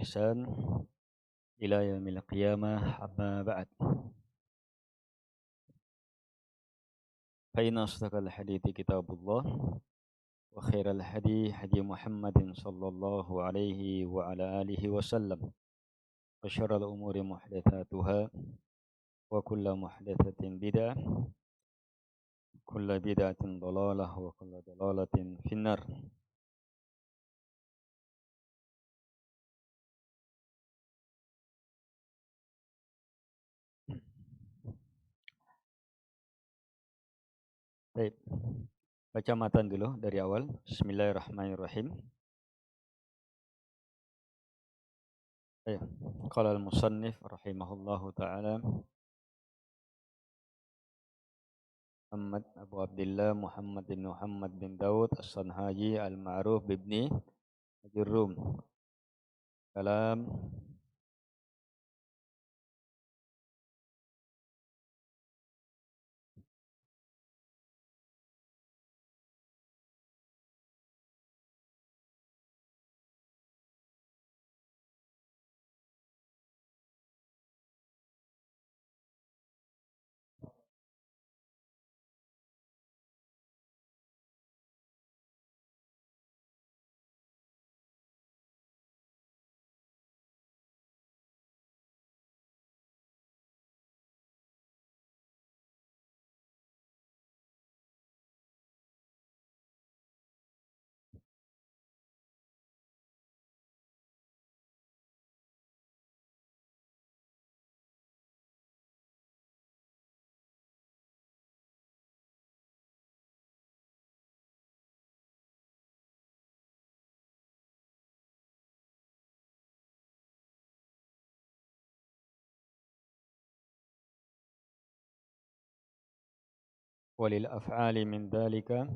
بإحسان إلى يوم القيامة أما بعد فإن أصدق الحديث كتاب الله وخير الهدي هدي محمد صلى الله عليه وعلى آله وسلم وشر الأمور محدثاتها وكل محدثة بدعة كل بدعة ضلالة وكل ضلالة في النار. Baik, baca matan dulu dari awal. Bismillahirrahmanirrahim. Baik, qala al-musannif rahimahullahu taala Muhammad Abu Abdullah Muhammad bin Daud As-Sanhaji al-Ma'ruf bibni Ajurrum. Kalam walil af'ali min dalika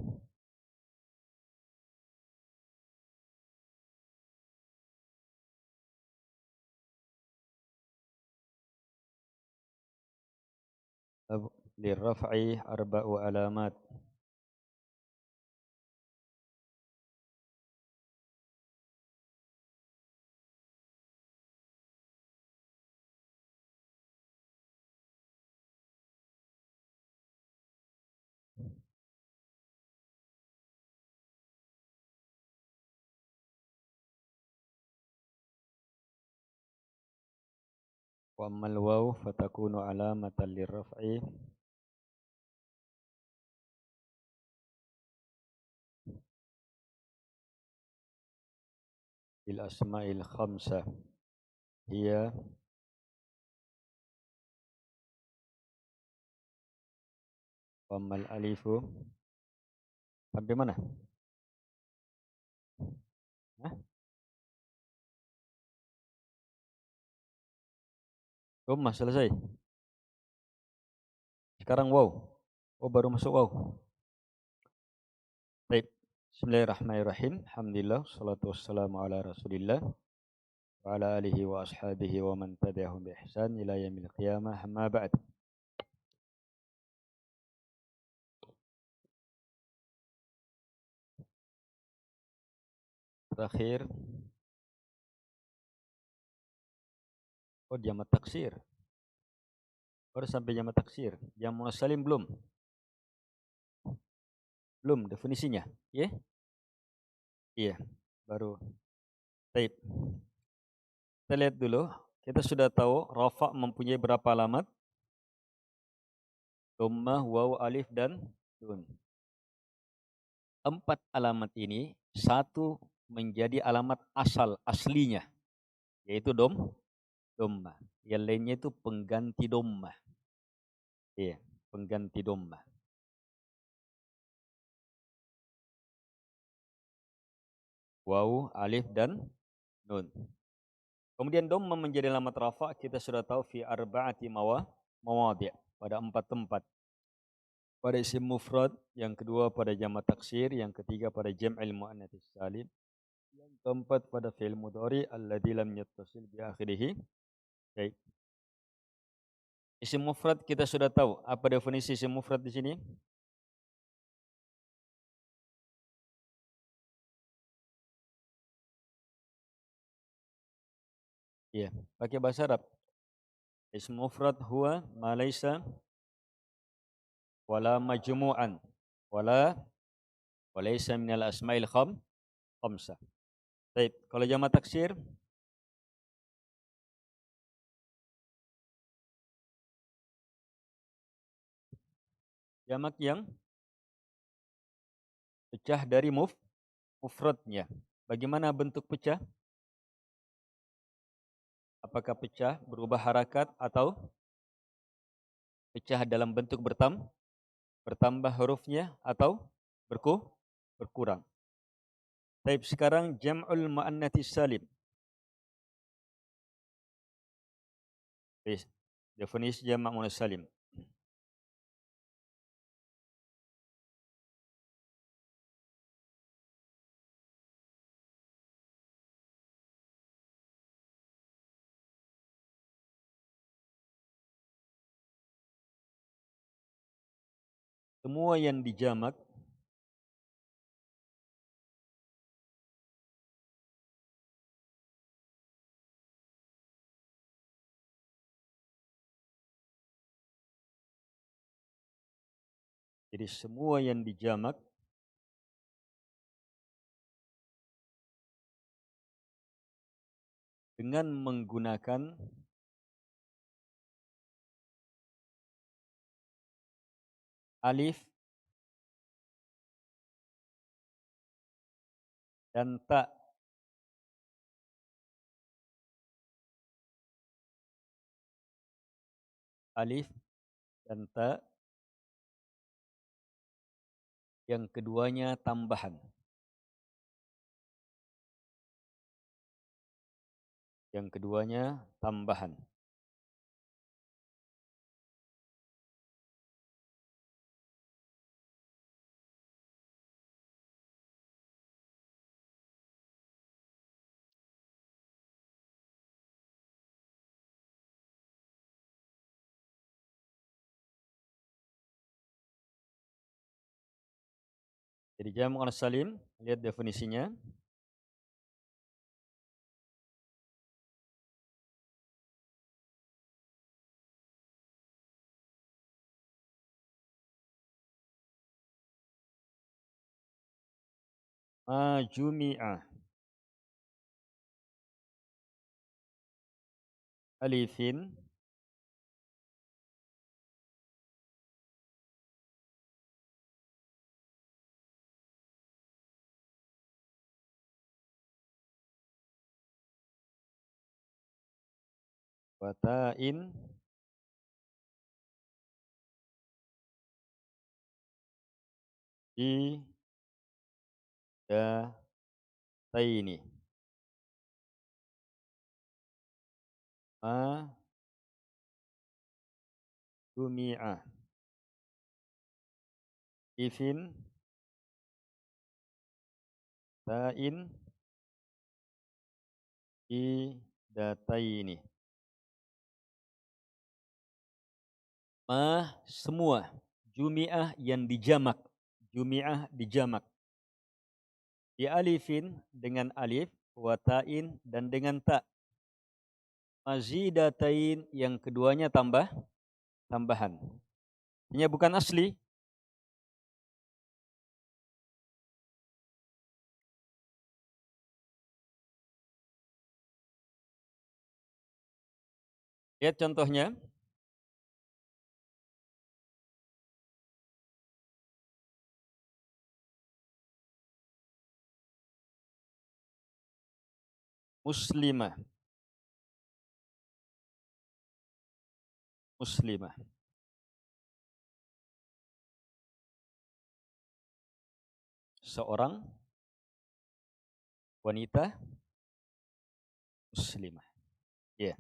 lirraf'i arba'u alamat. Wa ammal waw fatakunu alamatan lirraf'i bil asma'il khamsah hiya wa ammal alifu sampai mana? Hah? Dhammah selesai. Sekarang waw. Oh, baru masuk waw. Baik. Bismillahirrahmanirrahim. Alhamdulillah, salatu wassalamu ala Rasulillah wa ala alihi wa ashabihi wa man tabi'ahum bi ihsan ila yaumil qiyamah. Amma ba'd. Terakhir, jamak taksir. Baru sampai jamak taksir. Jamak salim belum? Belum definisinya, ya? Iya, baru. Baik. Kita lihat dulu. Kita sudah tahu rafa mempunyai berapa alamat? Dhammah, waw, alif, dan nun. 4 alamat ini, satu menjadi alamat aslinya, yaitu dhammah. Yang lainnya itu pengganti dhammah. Iya, pengganti dhammah. Waw, alif, dan nun. Kemudian dhammah menjadi alamat rafa, kita sudah tahu fi arba'ati mawadi', pada 4 tempat. Pada isim mufrad, yang kedua pada jamak taksir, yang ketiga pada jam'il muannats salim, yang keempat pada fi'il mudhari alladzi lam yattasil bi akhirih. Baik. Isim mufrad kita sudah tahu. Apa definisi isim mufrad di sini? Iya, pakai bahasa Arab. Ism mufrad huwa ma laysa wala majmu'an wala walaysa minal asma'il khamsah. Baik, kalau jamak taksir jamak yang pecah dari mufradnya. Bagaimana bentuk pecah? Apakah pecah berubah harakat atau pecah dalam bentuk bertambah hurufnya atau berkurang? Baik, sekarang jam'ul muannats salim. Definisi jamak muannats salim. Semua yang dijamak jadi semua yang dijamak dengan menggunakan alif dan ta. Alif dan ta yang keduanya tambahan. Yang keduanya tambahan. Jadi jamak muannats salim, lihat definisinya. Ma jumi'a alifin wa ta'in bi da taini. Ma jumi'a alifin ta'in bi da taini. Ma semua, jumi'ah yang dijamak, jumi'ah dijamak. Bi alifin dengan alif, wa ta'in dan dengan ta. Mazidatain yang keduanya tambahan. Ini bukan asli. Lihat contohnya. Muslimah. Muslimah. Seorang wanita muslimah. Ya. Yeah.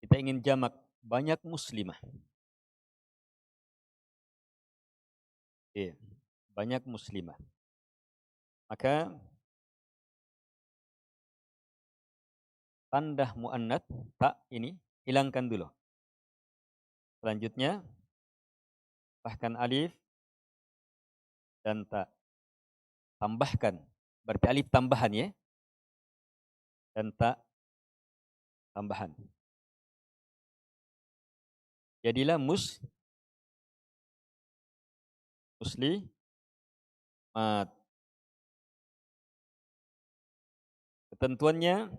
Kita ingin jamak banyak muslimah. Ya. Yeah. Banyak muslimah. Maka tanda muannats tak ini hilangkan dulu. Selanjutnya bahkan alif dan ta. Tambahkan. Berarti alif tambahan ya. Dan ta tambahan. Jadilah muslimat. Ketentuannya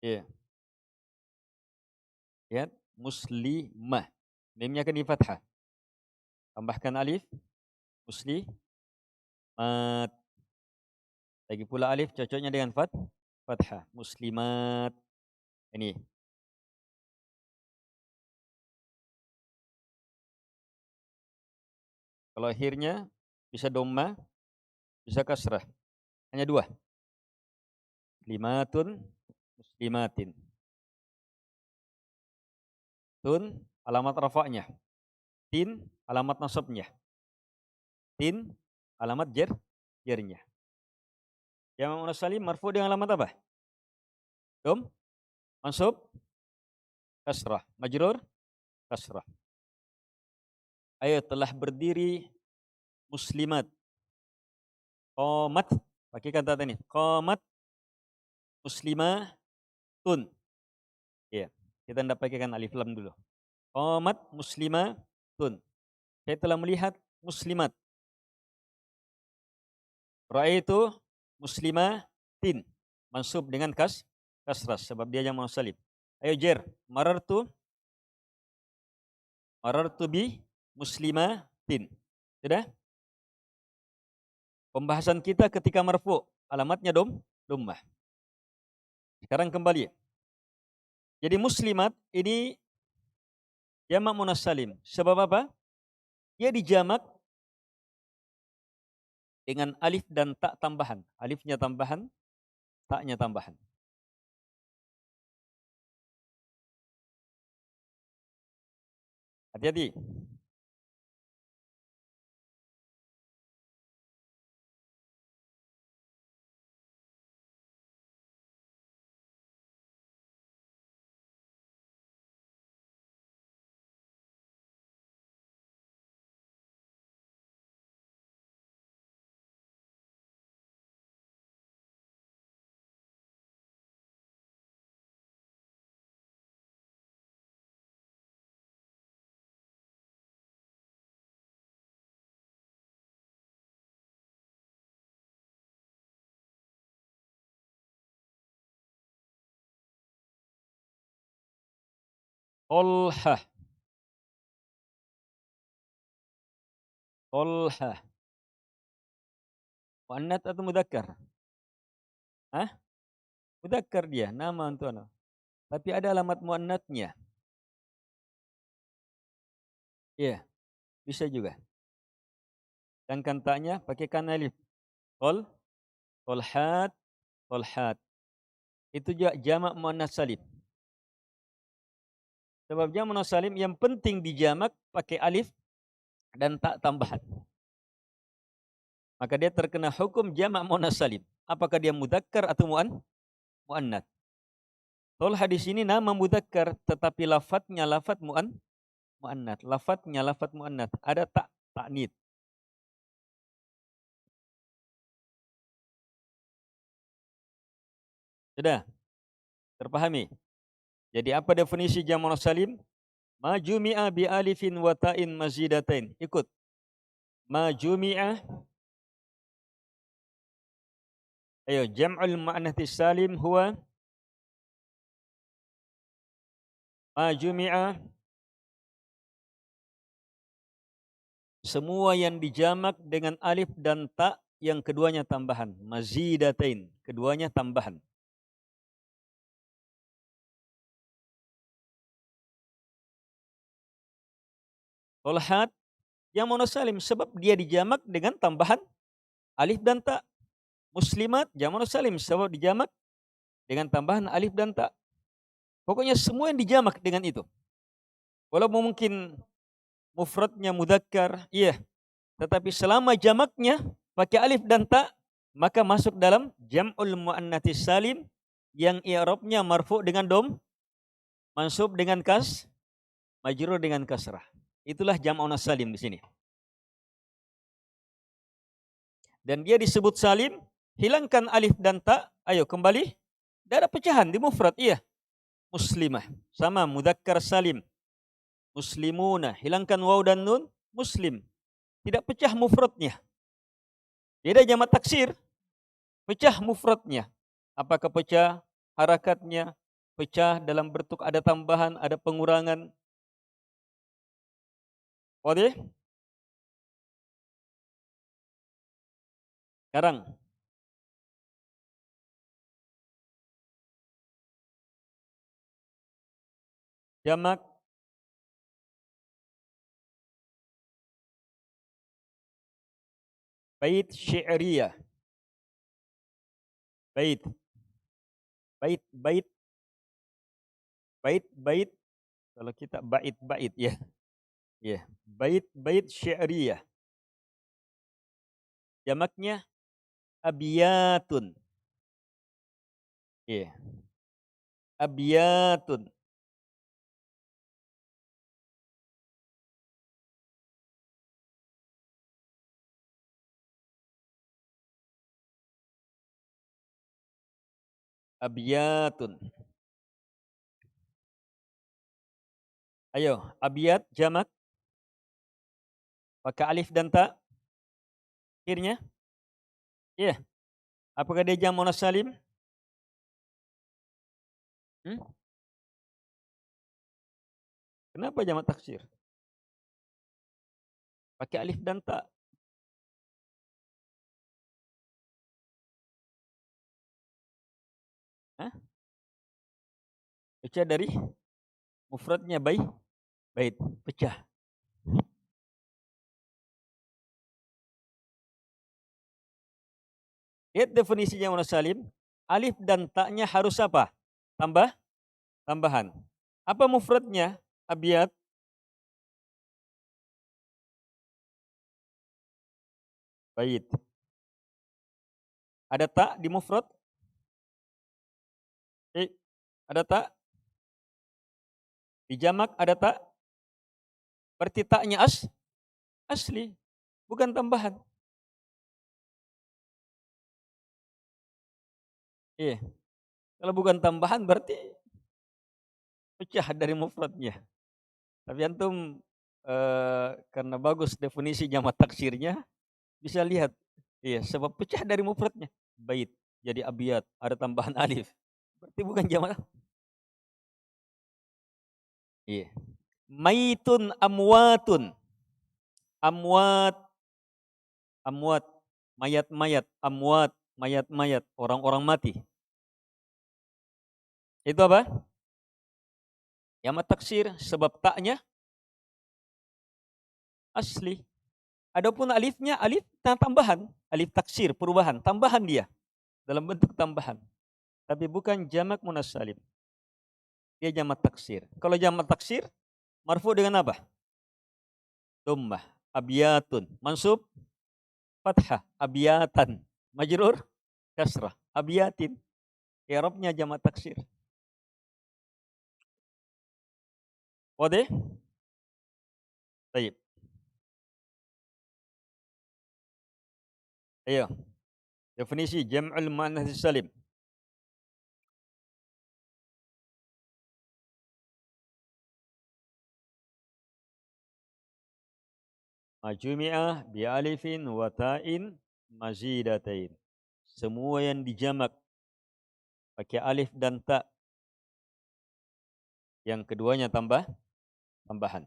ya. Lihat muslimah. Mimnya akan di fathah. Tambahkan alif muslimat. Lagi pula alif cocoknya dengan fathah. Muslimat. Ini. Kalau akhirnya bisa dhamma, bisa kasrah. Hanya dua. Muslimatun, muslimatin. Tun alamat rafa'nya. Tin alamat nasabnya. Tin alamat jernya. Jamak muannas salim marfu dengan alamat apa? Dom, mansub, kasrah, majrur, kasrah. Ayo telah berdiri muslimat. Qamat, pakai kata tadi. Qamat muslimatun. Ya, kita tidak pakaikan alif lam dulu. Qamat muslimatun. Saya telah melihat muslimat. Ra'aitu muslimatin. Mansub dengan kasrah sebab dia jamak muannas salim. Ayo jer, marartu bi muslimatin. Sudah? Pembahasan kita ketika marfu, alamatnya dhammah. Sekarang kembali. Jadi muslimat ini jamak muannas salim. Sebab apa? Dia dijamak dengan alif dan tak tambahan. Alifnya tambahan, taknya tambahan. Hati-hati. Tolhah. Tolhah. Muannats atau mudzakkar? Hah? Mudzakkar dia, nama untuk anak. Tapi ada alamat muannatsnya. Iya, bisa juga. Dan kantaknya pakaikan alif. Tolhat, tolhat. Itu juga jamak muannas salim. Sebab jamak muannas salim yang penting dijamak pakai alif dan tak tambahan. Maka dia terkena hukum jamak muannas salim. Apakah dia mudzakkar atau muannats? Tolha di sini nama mudzakkar tetapi lafadznya lafadz muannats. Lafadznya lafadz muannats. Ada ta'nits. Sudah? Terpahami? Jadi apa definisi jamak muannas salim? Ma jumi'a bi alifin wa ta'in mazidatain. Ikut. Ma jumi'a. Ayo, jam'ul muannats salim huwa ma jumi'a. Semua yang dijamak dengan alif dan ta yang keduanya tambahan. Mazidatain. Keduanya tambahan. Tolhat yang muannas salim sebab dia dijamak dengan tambahan alif dan ta. Muslimat jamak muannas salim sebab dijamak dengan tambahan alif dan ta. Pokoknya semua yang dijamak dengan itu. Walaupun mungkin mufradnya mudzakkar, iya. Tetapi selama jamaknya pakai alif dan ta, maka masuk dalam jam'ul muannats salim yang i'rabnya marfu dengan dom, mansub dengan majrur dengan kasrah. Itulah jam'un salim di sini. dan dia disebut salim, hilangkan alif dan ta, ayo kembali. Tidak ada pecahan di mufrad, iya. Muslimah, sama mudzakkar salim. Muslimuna, hilangkan waw dan nun, muslim. Tidak pecah mufradnya. Beda jamak taksir, pecah mufradnya. Apakah pecah harakatnya, pecah dalam bentuk ada tambahan, ada pengurangan. Oke? Sekarang jamak bait syi'riyah. Bait, bait, bait, bait, bait. Kalau kita bait, bait ya. Ya, bait, bait syi'riyah. Jamaknya abiyatun. Ya. Abiyatun. Abiyatun. Ayo, abiyat jamak pakai alif dan ta akhirnya. Iya. Apakah dia jamak muannas salim? Kenapa jamak taksir? Pakai alif dan ta. Hah? Pecah dari mufradnya bait. Pecah. Lihat definisi jamak muannas salim. Alif dan ta-nya harus apa? Tambahan. Apa mufradnya? Abiyat. Bait. Ada ta di mufrad? Ada ta? Di jamak ada ta? Berarti ta-nya asli, bukan tambahan. Iya. Kalau bukan tambahan berarti pecah dari mufradnya. Tapi antum karena bagus definisi jamak taksirnya, bisa lihat. Iya, sebab pecah dari mufradnya. Bait jadi abiyat, ada tambahan alif. Berarti bukan jamak. Iya. Maitun amwatun. Amwat, amwat, mayat-mayat, amwat, mayat-mayat, orang-orang mati. Itu apa? Jamak taksir, sebab taknya asli. Adapun alifnya, alif tambahan, alif taksir, perubahan, tambahan dia dalam bentuk tambahan. Tapi bukan jamak muannas salim. Dia jamak taksir. Kalau jamak taksir, marfu dengan apa? Dhammah, abiyatun, mansub fathah, abiyatan, majrur kasrah, abiyatin. I'rabnya jamak taksir. Wadah? Baik. Ayo. Definisi jam'ul muannats salim. Majumi'ah bi alifin wa ta'in mazidatain. Semua yang dijamak pakai alif dan ta. Yang keduanya tambahan.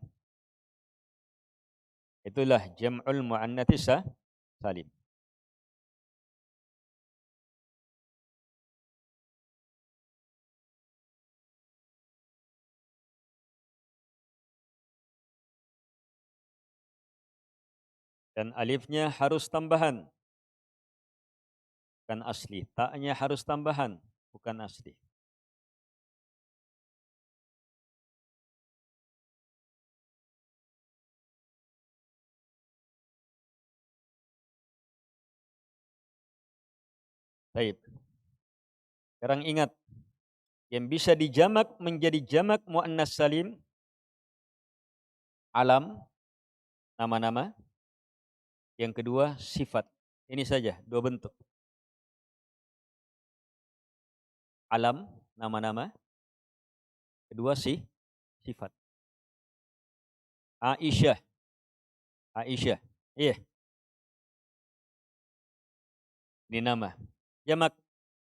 Itulah jam'ul muannats salim. Dan alifnya harus tambahan, bukan asli. Ta-nya harus tambahan, bukan asli. Baik. Sekarang ingat, yang bisa dijamak menjadi jamak muannas salim, alam, nama-nama. Yang kedua, sifat. Ini saja, dua bentuk. Alam, nama-nama. Kedua sifat. Aisyah. Aisyah. Iya, ini nama. Jamak.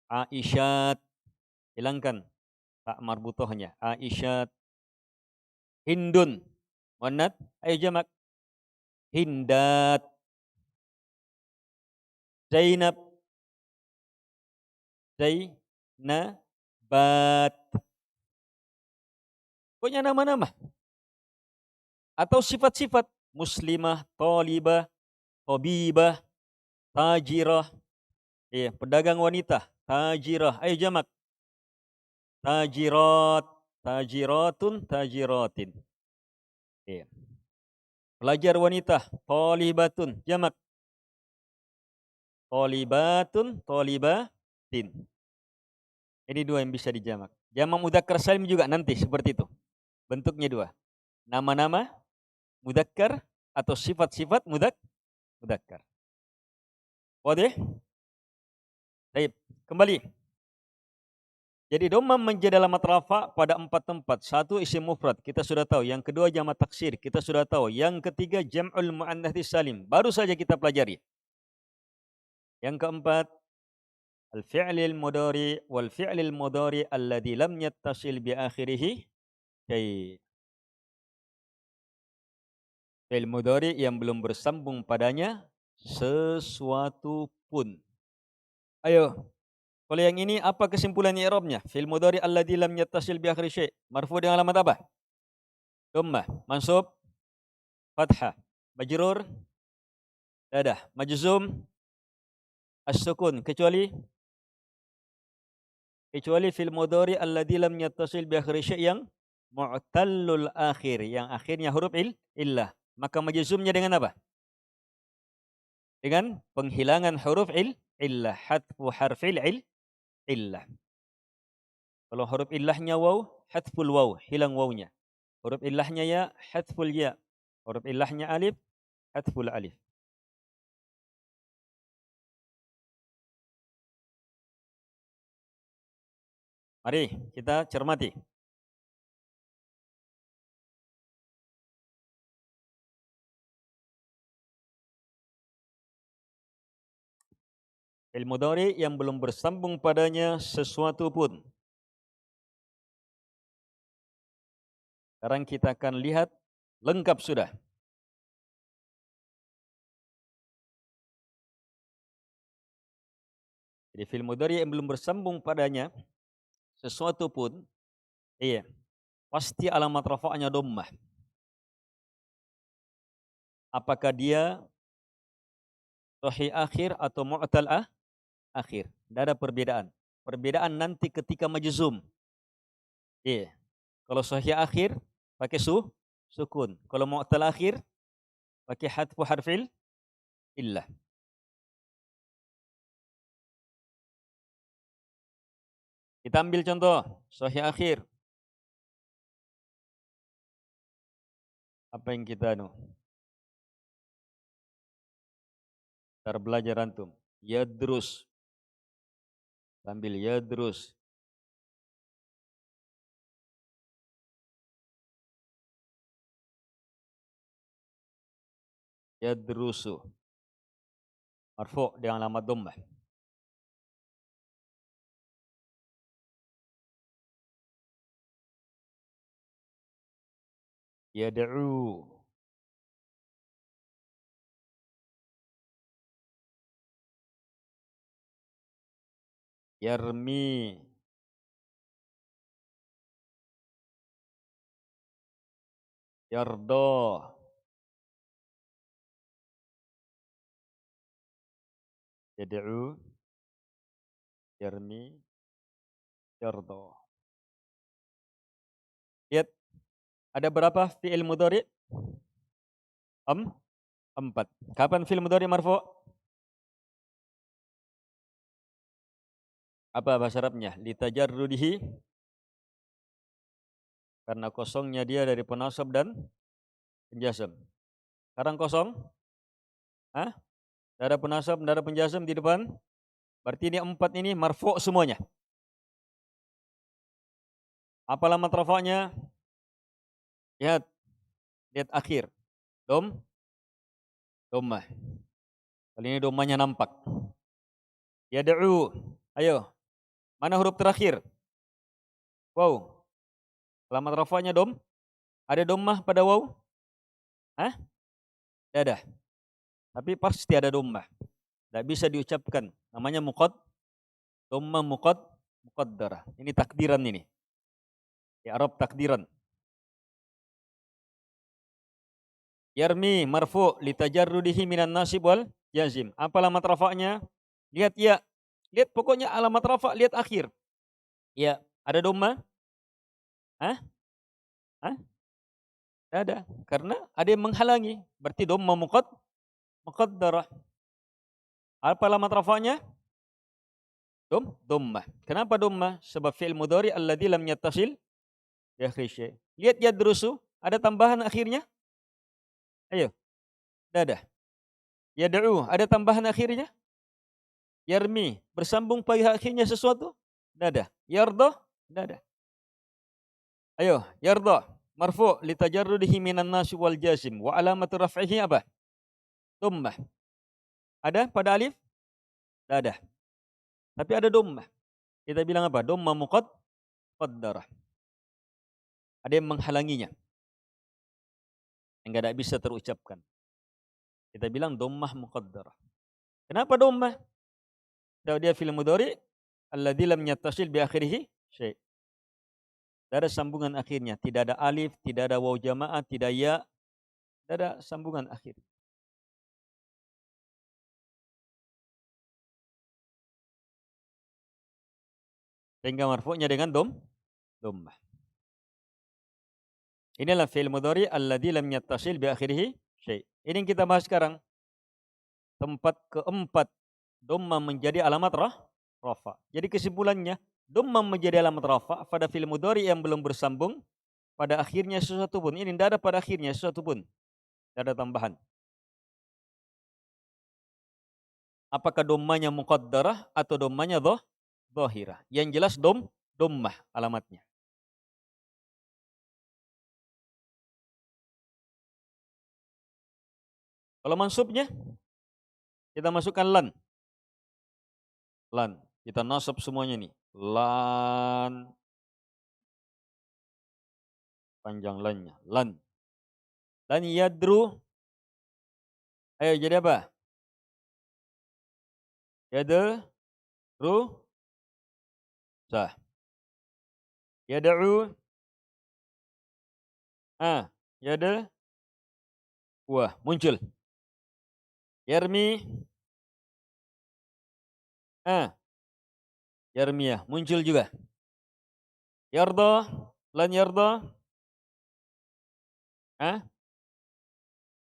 Aisyat. Hilangkan tak marbutohnya. Aisyat. Hindun. Muannats. Ayo jamak. Hindat. Zainab. Zainabat. Pokoknya nama-nama. Atau sifat-sifat. Muslimah, thalibah, tabibah, tajirah. Iya, pedagang wanita. Tajirah. Ayo jamak. Tajirat. Tajiratun, tajiratin. Iya. Pelajar wanita. Thalibatun. Jamak. Thalibatun, thalibatin. Ini dua yang bisa dijamak. Jamak mudzakkar salim juga nanti seperti itu. Bentuknya dua. Nama-nama mudzakkar atau sifat-sifat mudzakkar. Wadih? Baik, kembali. Jadi dhammah menjadi alamat rafa pada 4 tempat. Satu isim mufrad, kita sudah tahu. Yang kedua jamak taksir, kita sudah tahu. Yang ketiga jam'ul muannats salim, baru saja kita pelajari. Yang keempat al-fi'lil mudhari wal fi'lil mudhari alladzi lam yattasil bi akhirih syai'. Fi'il mudhari yang belum bersambung padanya sesuatu pun. Ayo, kalau yang ini apa kesimpulan i'rabnya? Fi'il mudhari alladzi lam yattasil bi akhirih syai'. Marfu dengan alamat apa? Dhammah, mansub, fathah, majrur, dadah, majzum, as-sukun, kecuali fi'il mudhari alladzi lam yattasil bi akhirih syai' yang mu'tallul akhir, yang akhirnya huruf illah. Maka majzumnya dengan apa? Dengan penghilangan huruf illah, hadfu harfil illah. Kalau huruf illahnya waw, hadful waw, hilang wawnya. Huruf illahnya ya, hadful ya. Huruf illahnya alif, hadful alif. Mari kita cermati. Fi'il mudhari yang belum bersambung padanya sesuatu pun. Sekarang kita akan lihat lengkap sudah. Jadi fi'il mudhari yang belum bersambung padanya sesuatu pun, iya, pasti alamat rafa'nya dhammah. Apakah dia sahih akhir atau mu'tal akhir? Tidak ada perbedaan. Perbedaan nanti ketika majzum. Iya. Kalau sahih akhir pakai sukun. Kalau mu'tal akhir pakai hadfu harfil illah. Kita ambil contoh sahih akhir. Apa yang kita ntar belajar antum. Yadrus. Ambil yadrus. Yadrusu. Marfu' dengan alamat dhammah. Yad'u. Yarmi. Yarda. Yad'u. Yarmi. Yarda. Lihat, ada berapa fi'il mudhari? 4. Kapan fi'il mudhari marfu'? Apa bahasa Arabnya? Litajarrudihi, karena kosongnya dia dari penasab dan penjazam. Sekarang kosong? Hah? Tidak ada penasab, tidak ada penjazm di depan. Berarti ini 4 ini marfu' semuanya. Apa alamat rafa'nya? Lihat akhir. Dhammah. Kali ini dhammahnya nampak. Yad'u. Ayo. Mana huruf terakhir? Waw. Alamat rafa'nya Ada dhammah pada waw? Hah? Tidak ada. Tapi pasti ada dhammah. Tidak bisa diucapkan. Namanya dhammah muqaddarah. Ini takdiran ini. Di Arab takdiran. Yarmi marfu' litajarrudihi minan nasib wal jazim. Apa alamat rafa'nya? Lihat ya. Lihat pokoknya alamat rafa' lihat akhir. Ya, ada dhammah? Hah? Hah? Tidak ada. Karena ada yang menghalangi. Berarti dhammah muqaddarah. Apa alamat rafa'nya? Dhammah. Kenapa dhammah? Sebab fi'il mudhari alladzi lam yattasil bi akhir syai'. Lihat yadrusu, ada tambahan akhirnya? Ayo. Tidak ada. Yad'u, ada tambahan akhirnya? Yarmi, bersambung pada akhirnya sesuatu? Tidak ada. Yarda? Tidak ada. Ayo, yarda. Marfu' litajarrudihi minan nasib wal jazim. Wa alamatu raf'ihi apa? Dhammah. Ada pada alif? Tidak ada. Tapi ada dhammah. Kita bilang apa? Dhammah muqaddarah. Ada yang menghalanginya. Yang tidak bisa terucapkan. Kita bilang dhammah muqaddarah. Kenapa dhammah? Kalau dia fi'il mudhari alladzi lam yattasil bi akhirih syai'. Tidak ada sambungan akhirnya, tidak ada alif, tidak ada waw jamaah, tidak ya, tidak ada sambungan akhir. Sehingga marfu'nya dengan dhammah. Inilah fi'il mudhari alladzi lam yattasil bi akhirih syai'. Ini yang kita bahas sekarang. Tempat keempat, dhammah menjadi alamat rafa'. Jadi kesimpulannya, dhammah menjadi alamat rafa' pada fi'il mudhari yang belum bersambung pada akhirnya sesuatu pun. Ini tidak ada pada akhirnya sesuatu pun. Tidak ada tambahan. Apakah dhammahnya muqaddarah atau dhammahnya dhahirah? Yang jelas dhammah alamatnya. Kalau mansubnya, kita masukkan lan. Lan. Kita nasab semuanya nih. Lan. Panjang lannya. Lan. Lan yadru. Ayo jadi apa? Yadru. Sah. Yad'u. Yada. Wah, muncul. Yarmi. Yarmiyah. Muncul juga. Yarda. Lan yarda.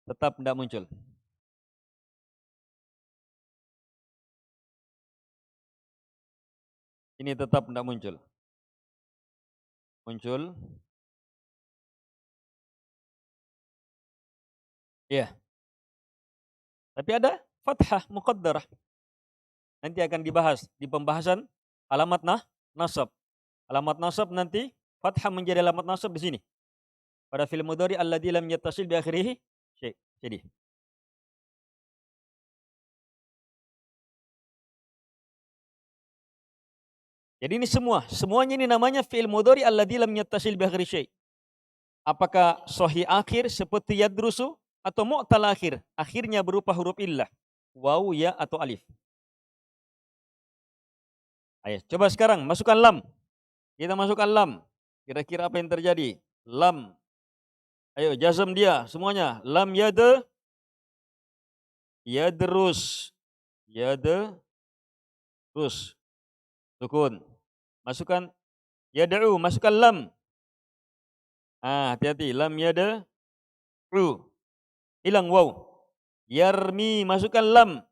Tetap tidak muncul. Ini tetap tidak muncul. Muncul. Iya. Tapi ada fathah muqaddarah. Nanti akan dibahas di pembahasan alamat nasab. Alamat nasab nanti fathah menjadi alamat nasab di sini. Pada fi'il mudhari alladzi lam yattasil bi akhirih syai'. Jadi ini semuanya ini namanya fi'il mudhari alladzi lam yattasil bi akhirih syai'. Apakah sahih akhir seperti yadrusu atau mu'tal akhir? Akhirnya berupa huruf illah, waw, ya atau alif. Ayo, coba sekarang masukkan lam. Kita masukkan lam. Kira-kira apa yang terjadi? Lam. Ayo, jazm dia semuanya. Lam yadrus. Yadrus. Sukun. Masukkan yad'u, masukkan lam. Hati-hati. Lam yad'u. Hilang waw. Yarmi, masukkan lam.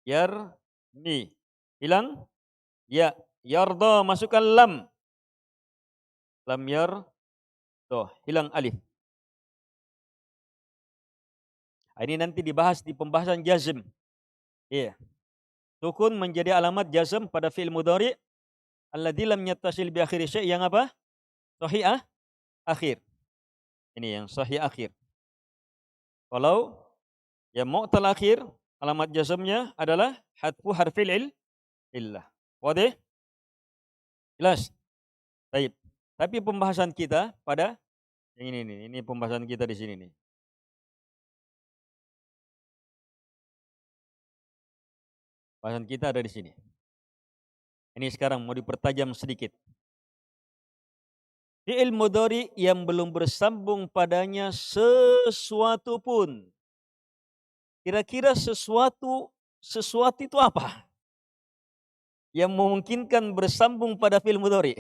Yarmi. Hilang ya. Yarda, masukkan lam. Lam yarda. Hilang alif. Ini nanti dibahas di pembahasan jazm. Iya. Sukun menjadi alamat jazm pada fi'il mudhari alladzi lam yattasil bi akhiri syai' yang apa? Sahih akhir. Ini yang sahih akhir. Kalau yang mu'tal akhir, alamat jazmnya adalah hadfu harfil illah. Wadih? Jelas? Baik. Tapi pembahasan kita pada yang ini pembahasan kita di sini nih. Pembahasan kita ada di sini. Ini sekarang mau dipertajam sedikit. Fi'il mudhari yang belum bersambung padanya sesuatu pun. Kira-kira sesuatu itu apa? Yang memungkinkan bersambung pada fi'il mudhari.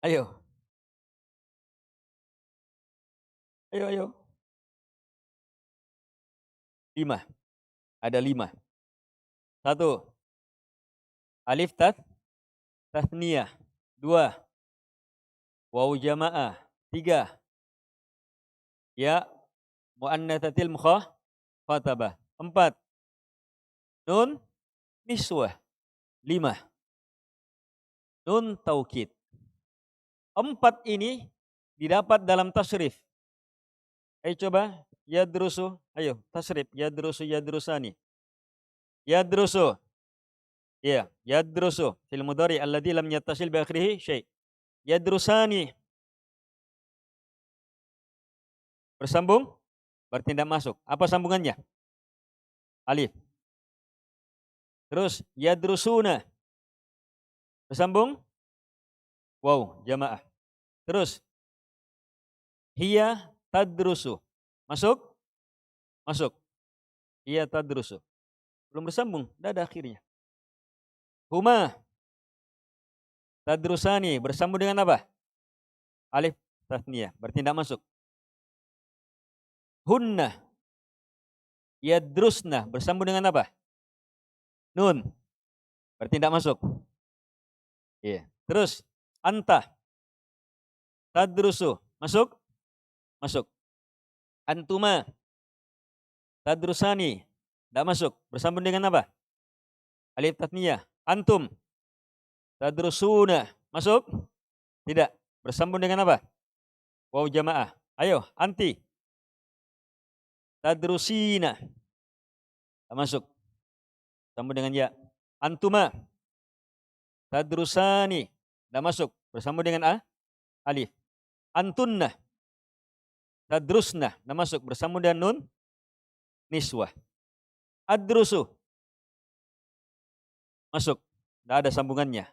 Ayo. Ayo. 5. Ada 5. 1. Alif tathniyah. 2. Waw jamaah. 3. Ya muannatsatil mukhatabah. 4. Nun niswah. 5. Nun taukid. 4 ini didapat dalam tasrif. Ayo coba, yadrusu. Ayo, tasrif. Yadrusu, yadrusani. Yadrusu. Ya, yadrusu. Fil mudhari alladzi lam yattasil bi akhirih syai'. Yadrusani. Bersambung? Berarti tidak masuk. Apa sambungannya? Alif. Terus, yadrusuna. Bersambung? Waw, jamaah. Terus, hiya tadrusu. Masuk? Masuk. Hiya tadrusu. Belum bersambung, tidak ada akhirnya. Huma tadrusani. Bersambung dengan apa? Alif tasniyah. Berarti tidak masuk. Hunna yadrusna. Bersambung dengan apa? Nun. Berarti tidak masuk. Iya. Terus, anta tadrusu. Masuk? Masuk. Antuma tadrusani. Tidak masuk. Bersambung dengan apa? Alif tasniyah. Antum tadrusuna. Masuk? Tidak. Bersambung dengan apa? Waw jamaah. Ayo, anti tadrusina. Tak masuk. Bersambung dengan ya. Antuma tadrusani. Tak masuk. Bersambung dengan alif. Antunna tadrusna. Tak masuk. Bersambung dengan nun niswah. Adrusu. Masuk. Tidak ada sambungannya.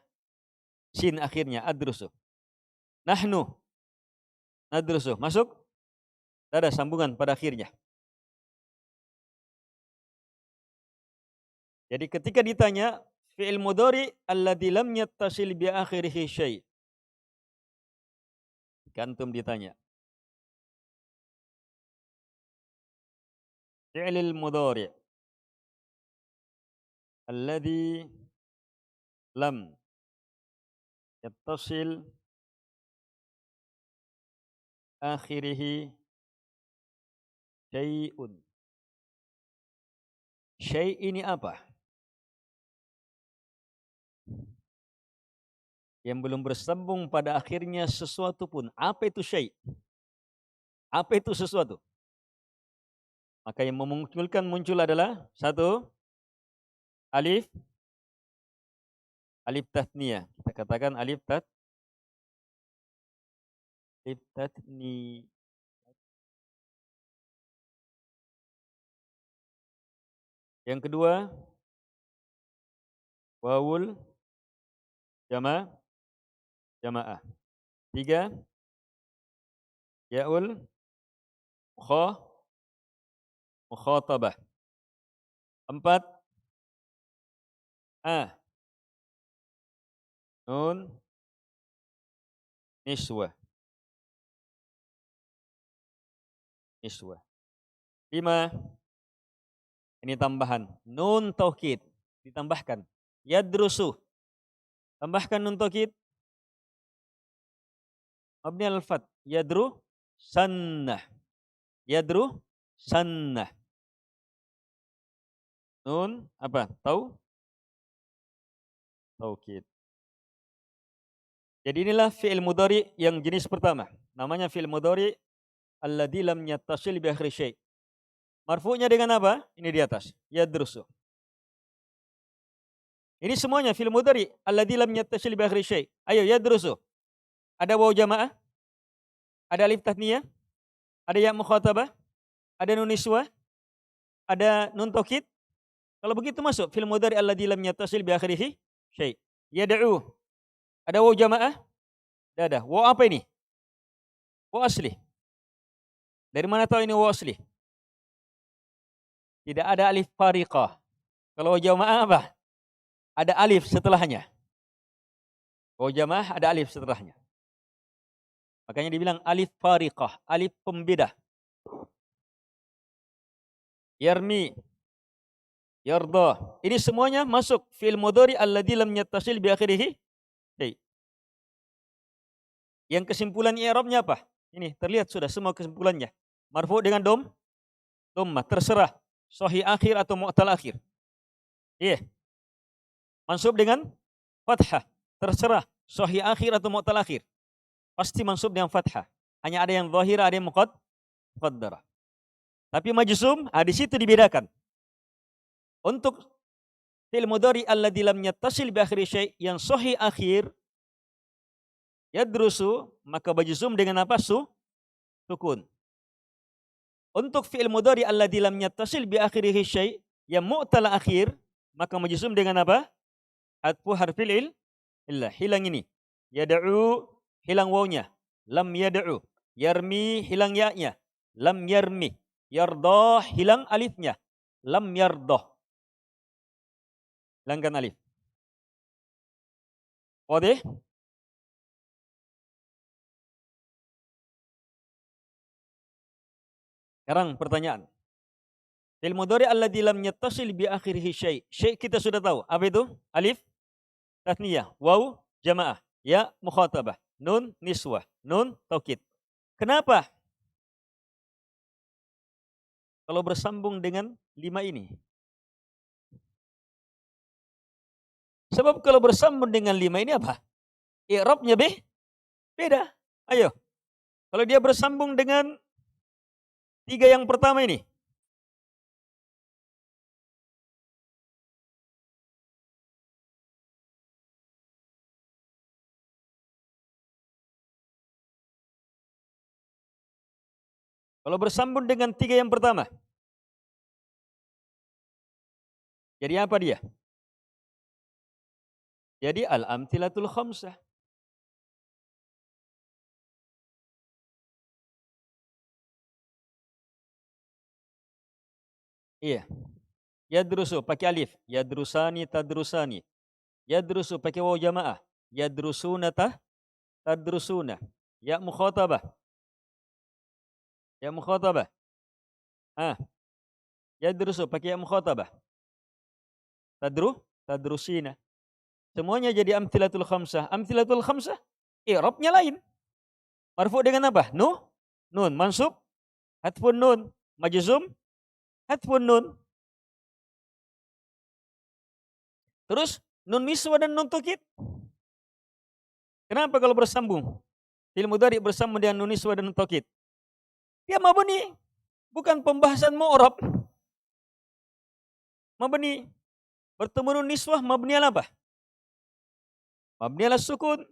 Sin akhirnya. Adrusu. Nahnu nadrusu. Masuk. Tidak ada sambungan pada akhirnya. Jadi ketika ditanya fi'il mudhari alladzi lam yattasil bi akhirih syai'. Antum ditanya. Fi'il mudhari alladzi lam yattasil akhirih syai'un. Syai' ini apa? Yang belum bersambung pada akhirnya sesuatu pun. Apa itu syai'? Apa itu sesuatu? Maka yang memunculkan muncul adalah 1. Alif tathniyah. Kita katakan alif tathniyah. Yang kedua, wawul jamaah. 3, yaul mukhatabah. 4, nun niswah. 5, ini tambahan, nun taukid ditambahkan. Yadrusu. Tambahkan nun taukid. Mabni al-fath. Yadru sannah. Yadrusanna. Nun apa? Taukid. Jadi inilah fi'il mudhari yang jenis pertama. Namanya fi'il mudhari alladzi lam yattasil bi akhir syai'. Marfu'nya dengan apa? Ini di atas. Yadrusu. Ini semuanya fi'il mudhari alladzi lam yattasil bi akhir syai'. Ayo yadrusu. Ada waw jamaah? Ada alif tatniyah? Ada ya mukhatabah? Ada nun niswah? Ada nun taukid? Kalau begitu masuk fi'il mudhari alladzi lam yattasil bi akhirih syai'. Yad'u. Ada waw jamaah? Tidak ada. Waw apa ini? Waw asli. Dari mana tahu ini waw asli? Tidak ada alif fariqah. Kalau waw jamaah apa? Ada alif setelahnya. Waw jamaah ada alif setelahnya. Makanya dibilang alif fariqah, alif pembeda. Yarmi, yarda. Ini semuanya masuk fi'il mudhari alladzi lam yattasil bi akhirih syai'. Yang kesimpulan i'rabnya apa? Ini terlihat sudah semua kesimpulannya. Marfu' dengan dhammah, terserah sahih akhir atau mu'tal akhir. Iya. Mansub dengan fathah, terserah sahih akhir atau mu'tal akhir. Pasti mansub dengan fathah. Hanya ada yang zahir, ada yang muqaddarah. Tapi majzum, di situ dibedakan. Untuk fi'il mudhari alladzi lam yattasil bi akhir syai' yang sahih akhir yadrusu, maka majzum dengan apa? Sukun. Untuk fi'il mudhari alladzi lam yattasil bi akhirih syai' yang mu'tal akhir, maka majzum dengan apa? Hadfu harfil illah. Hilang ini. Yad'u, hilang wawnya. Lam yad'u. Yarmi, hilang ya-nya. Lam yarmi. Yardah, hilang alifnya. Lam yardah. Hilangkan alif. Wadih? Sekarang pertanyaan. Fi'il mudhari alladzi lam yattasil bi akhirih syai'. Syai' kita sudah tahu. Apa itu? Alif tatniyah, waw jamaah, ya mukhatabah, nun niswah, nun taukid. Kenapa? Kalau bersambung dengan 5 ini. Sebab kalau bersambung dengan 5 ini apa? I'rabnya beda. Ayo. Kalau dia bersambung dengan 3 yang pertama ini. Kalau bersambung dengan 3 yang pertama. Jadi apa dia? Jadi al-amthilatul khamsah. Iya. Yadrusu pakai alif. Yadrusani tadrusani. Yadrusu pakai waw jamaah. Yadrusuna tadrusuna. Ya mukhatabah. Ya mukhatabah. Yadrusu pakai ya mukhatabah. Tadrusina. Semuanya jadi amthilatul khamsah. Amthilatul khamsah, i'rabnya lain. Marfu' dengan apa? Nun. Mansub, hadfun nun. Majzum, hadfun nun. Terus nun niswa dan nun taukid. Kenapa kalau bersambung? Fi'il mudhari bersambung dengan nun niswa dan nun taukid. Dia mabni, bukan pembahasan mu'rab. Mabni. Bertemu nun niswah mabni ala apa? Mabni ala sukun.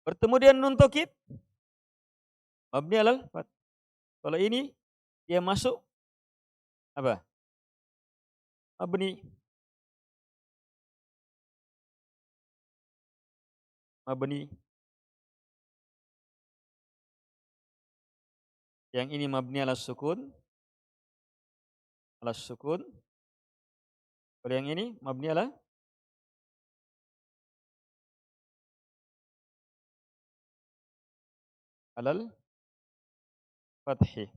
Bertemu dengan nun taukid mabni ala fath. Kalau ini dia masuk apa? Mabni. Yang ini mabni ala sukun. Kalau yang ini mabni ala alal fathi.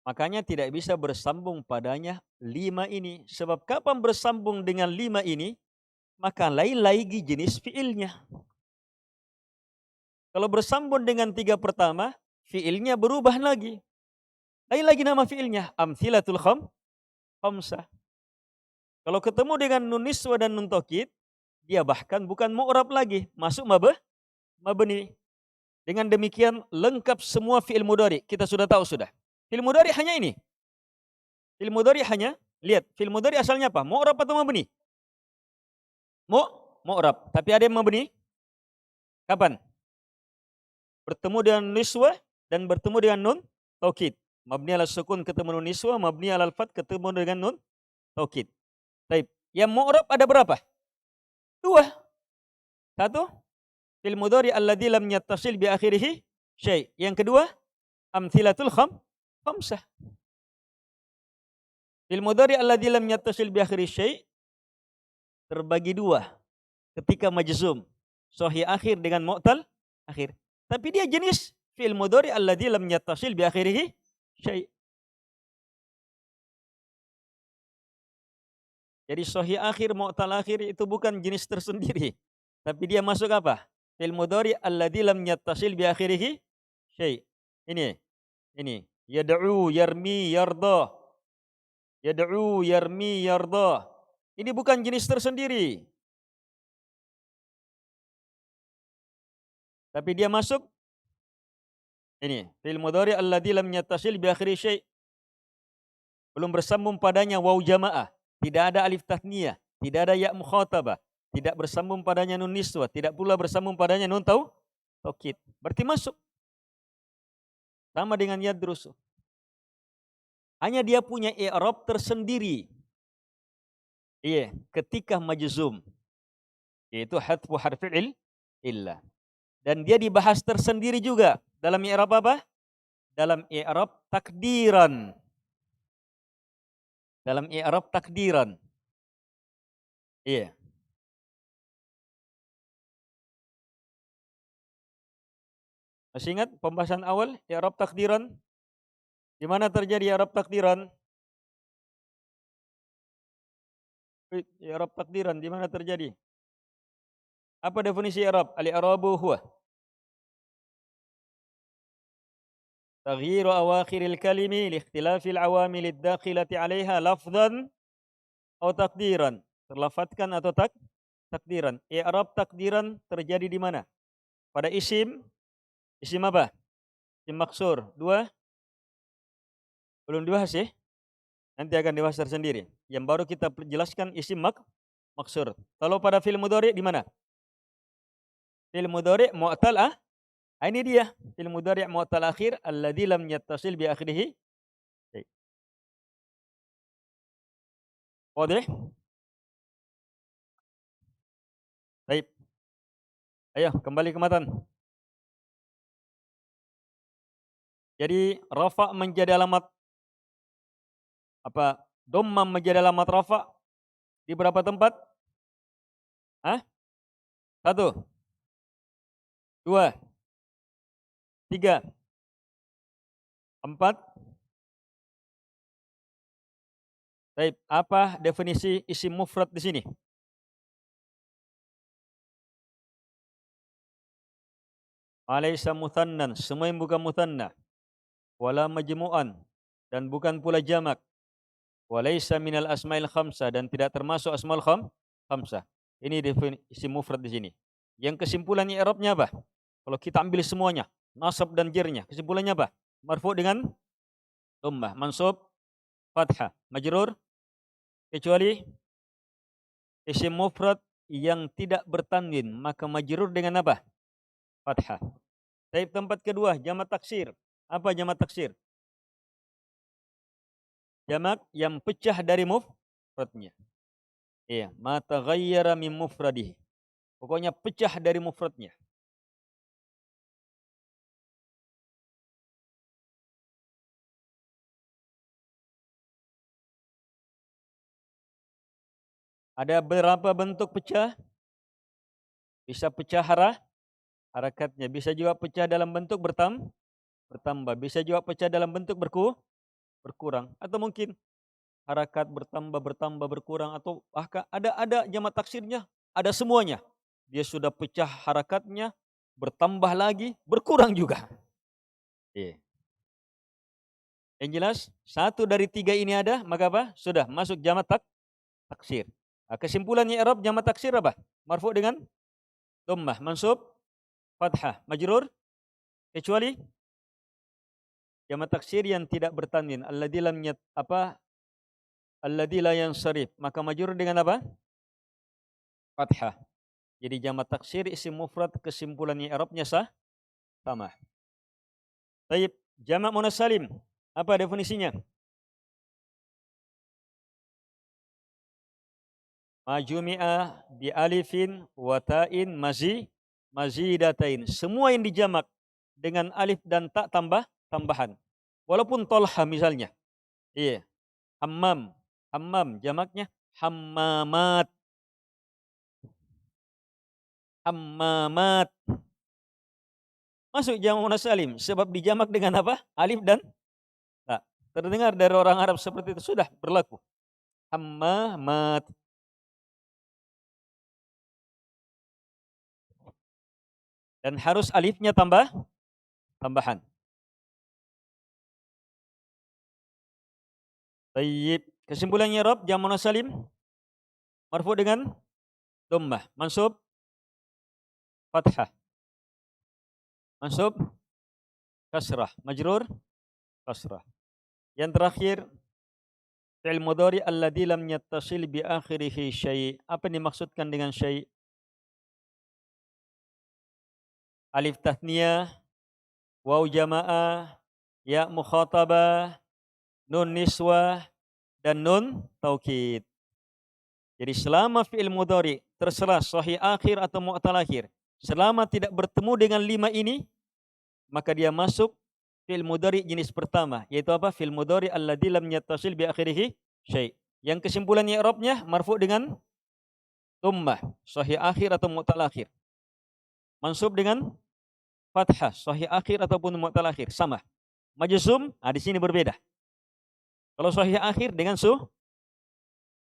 Makanya tidak bisa bersambung padanya 5 ini. Sebab kapan bersambung dengan 5 ini, maka lain lagi jenis fiilnya. Kalau bersambung dengan 3 pertama, fiilnya berubah lagi. Lain lagi nama fiilnya, amthilatul khamsah. Kalau ketemu dengan nun niswa dan nun taukid, dia bahkan bukan mu'rab lagi, masuk mabni. Dengan demikian lengkap semua fiil mudhari. Kita sudah tahu sudah. Fiil mudhari hanya ini. Fiil mudhari hanya, lihat, fiil mudhari asalnya apa? Mu'rab atau mabni? Mu'rab. Tapi ada yang mabni? Kapan? Bertemu dengan niswa dan bertemu dengan nun taukid. Mabni ala sukun ketemu nun niswa, mabni ala al-fath ketemu dengan nun taukid. Baik. Yang mu'rab ada berapa? 2. 1, fil mudhari alladzi lam yattasil bi akhirih syai'. Yang kedua, amthilatul khamsah. Fil mudhari alladzi lam yattasil bi akhirih syai' terbagi 2 ketika majzum. Sahih akhir dengan mu'tal akhir. Tapi dia jenis fi'il mudhari alladzi lam yattasil bi akhirih syai'. Jadi sahih akhir, mu'tal akhir itu bukan jenis tersendiri. Tapi dia masuk apa? Fi'il mudhari alladzi lam yattasil bi akhirih syai'. Ini. Yad'u, yarmi, yarda. Yad'u, yarmi, yarda. Ini bukan jenis tersendiri. Tapi dia masuk ini, fi'il mudhari alladzi lam yattasil bi akhirih syai'. Belum bersambung padanya waw jamaah, tidak ada alif tathniyah, tidak ada ya mukhatabah, tidak bersambung padanya nun niswah, tidak pula bersambung padanya nun taukid. Berarti masuk. Sama dengan yadrusu. Hanya dia punya i'rab tersendiri. Iya, ketika majzum. Yaitu hadfu harfil illah. Dan dia dibahas tersendiri juga dalam i'rab apa? Dalam i'rab takdiran. Dalam i'rab takdiran. Iya. Masih ingat pembahasan awal i'rab takdiran? Di mana terjadi i'rab takdiran? I'rab takdiran di mana terjadi? Apa definisi i'rab? Al-i'rabu huwa taghyiru awakhiril kalimi li ikhtilafil awamil ad-dakhilati 'alaiha lafdhan aw takdiran. Terlafadzkan atau takdiran. I'rab takdiran terjadi di mana? Pada isim apa? Isim maksur. 2 belum dibahas ya? Nanti akan dibahas tersendiri. Yang baru kita jelaskan isim maksur. Kalau pada fi'il mudhari di mana? Fi'il mudhari mu'tal ini dia. Fi'il mudhari mu'tal akhir alladzi lam yattasil bi akhirih. Wadah? Baik. Ayo kembali ke matan. Jadi rafa menjadi alamat apa? Dhammah menjadi alamat rafa di berapa tempat? 1, 2, 3, 4. Baik, apa definisi isim mufrad di sini? Alaysa muthannan, semua yang bukan muthanna. Wala majmu'an, dan bukan pula jamak. Walaysa minal asma'il khamsah, dan tidak termasuk asmaul khamsah. Ini definisi mufrad di sini. Yang kesimpulan i'rabnya apa? Kalau kita ambil semuanya, nasab dan jernya, kesimpulannya apa? Marfu' dengan dhammah, mansub fathah, majrur kecuali isim mufrad yang tidak bertanwin, maka majrur dengan apa? Fathah. Baik, tempat kedua, jamak taksir. Apa jamak taksir? Jamak yang pecah dari mufradnya. Iya, ma taghayyara min mufradihi. Pokoknya pecah dari mufradnya. Ada berapa bentuk pecah? Bisa pecah harakatnya, bisa juga pecah dalam bentuk bertambah, bisa juga pecah dalam bentuk berkurang, atau mungkin harakat bertambah berkurang, atau bahkan ada jamak taksirnya, ada semuanya. Dia sudah pecah harakatnya, bertambah lagi, berkurang juga. Iya. Yang jelas, 1 dari 3 ini ada, maka apa? Sudah masuk jamak taksir. Nah, kesimpulannya i'rab jamak taksir apa? Marfu dengan dhammah, mansub, fathah, majrur, kecuali jamak taksir yang tidak bertanwin. Alladzi lam alladzi la yansharif. Maka majrur dengan apa? Fathah. Jadi jamak taksir isim mufrad kesimpulannya i'rabnya sama. Baik, jamak muannas salim. Apa definisinya? Majumi'a bi alifin wa ta'in mazidatain. Semua yang dijamak dengan alif dan ta tambahan. Walaupun tolha misalnya. Iya. Hammam. Hammam jamaknya hammamat. Hammamat. Masuk jamak muannas salim sebab dijamak dengan apa? Alif dan ta. Terdengar dari orang Arab seperti itu sudah berlaku. Hammamat. Dan harus alifnya tambahan. Baik. Kesimpulannya Rob, jamak muannas salim marfu dengan dhammah, mansub fathah, mansub kasrah, majrur kasrah. Yang terakhir fi'il mudhari alladzi lam yattasil bi akhirih syai'. Apa yang dimaksudkan dengan syai'? Alif tathniyah, waw jamaah, ya mukhatabah, nun niswah, dan nun taukid. Jadi selama fi'il mudhari terserah sahih akhir atau mu'tal akhir, selama tidak bertemu dengan 5 ini, maka dia masuk fi'il mudhari jenis pertama, yaitu apa? Fi'il mudhari alladzi lam yattasil bi akhirih syai'. Yang kesimpulannya i'rabnya marfu dengan dhammah, sahih akhir atau mu'tal akhir. Mansub dengan fathah, sahih akhir ataupun mu'tal akhir, sama. Majzum, di sini berbeda. Kalau sahih akhir dengan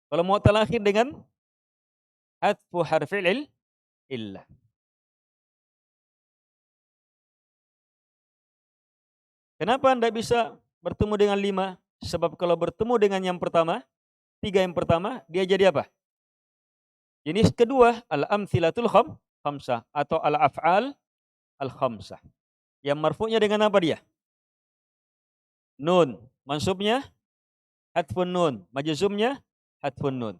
kalau mu'tal akhir dengan hadfu harfil illah. Kenapa Anda bisa bertemu dengan 5? Sebab kalau bertemu dengan yang pertama, 3 yang pertama, dia jadi apa? Jenis kedua, al-amthilatul khamsah atau al-af'al al-khamsah. Yang marfu'nya dengan apa dia? Nun. Mansubnya hadfun nun. Majzumnya hadfun nun.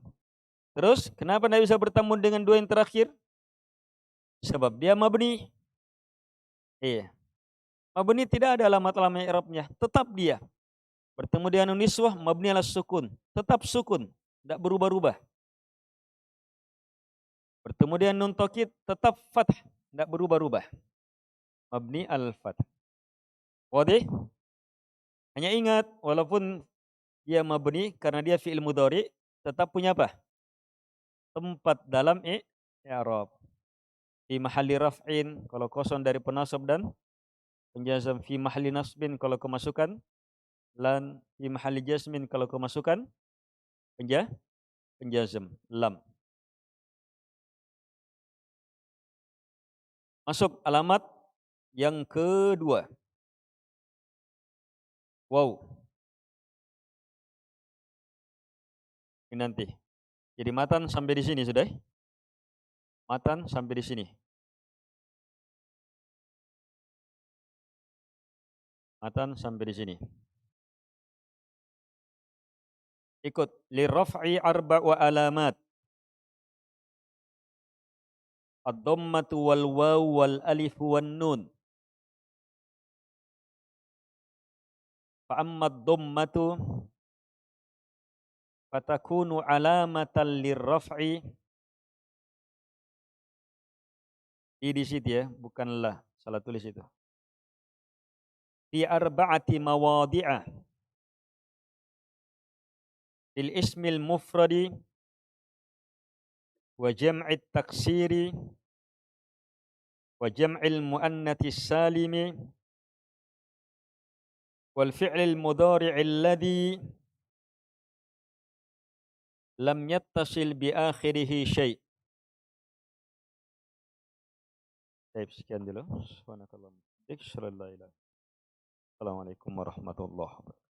Terus, kenapa Anda bisa bertemu dengan 2 yang terakhir? Sebab dia mabni. Iya. Mabni tidak ada alamat-alamat i'rabnya, tetap dia. Bertemu dengan nun niswah, mabni ala sukun, tetap sukun, tidak berubah-ubah. Bertemu dengan nun taukid, tetap fath, tidak berubah-ubah. Mabni al-fath. Wadih? Hanya ingat, walaupun dia mabni karena dia fi'il mudhari, tetap punya apa? Tempat dalam i'rab. Fi mahalli raf'in kalau kosong dari penasab dan penjazam, fi mahalli nasbin kalau kemasukan, lan fi mahalli jazmin kalau kemasukan penjazam, lam. Masuk alamat yang kedua. Wow. Ini nanti. Jadi matan sampai di sini sudah. Matan sampai di sini. Matan sampai di sini. Ikut. Lirraf'i arba'u alamat. Ad-dhammatu wal waw wal alif wan nun. Fa amma ad-dhammatu fatakunu alamatan lirraf'i. Di situ ya, bukanlah salah tulis itu. Fi arba'ati mawadhi'a. Fil ismil mufradi wa jam'it taksiri wa jam'il muannatis salimi wal fi'lil mudhari'il ladzi lam yattasil bi akhirih syai'. Baik, sekian dulu. Subhanakallah. Assalamualaikum warahmatullahi wabarakatuh.